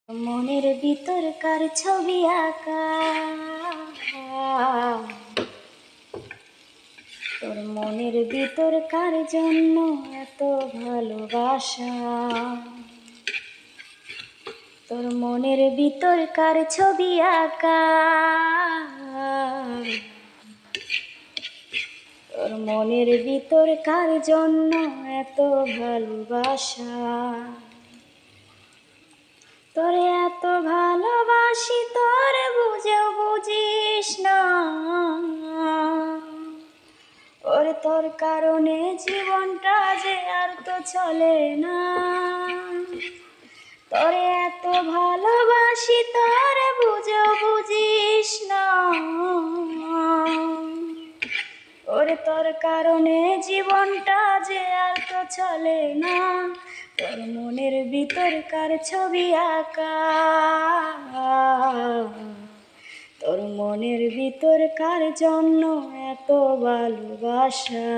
মনের ভিতরকার ছবি আঁকা, তোর মনের ভিতরকার জন্য এত ভালোবাসা। তোর মনের ভিতরকার ছবি আঁকা, তোর মনের ভিতরকার জন্য এত ভালোবাসা। তোরে এত ভালোবাসি তোরে বুঝেও বুঝিস না, ওরে তোর কারণে জীবনটা যে আর তো চলে না। তোরে এত ভালোবাসি তোরে বুঝেও বুঝিস না, ওরে তোর কারণে জীবনটা যে আর তো চলে না। তোর মনের ভিতরকার ছবি আঁকা, তোর মনের ভিতরকার জন্য এত ভালোবাসা।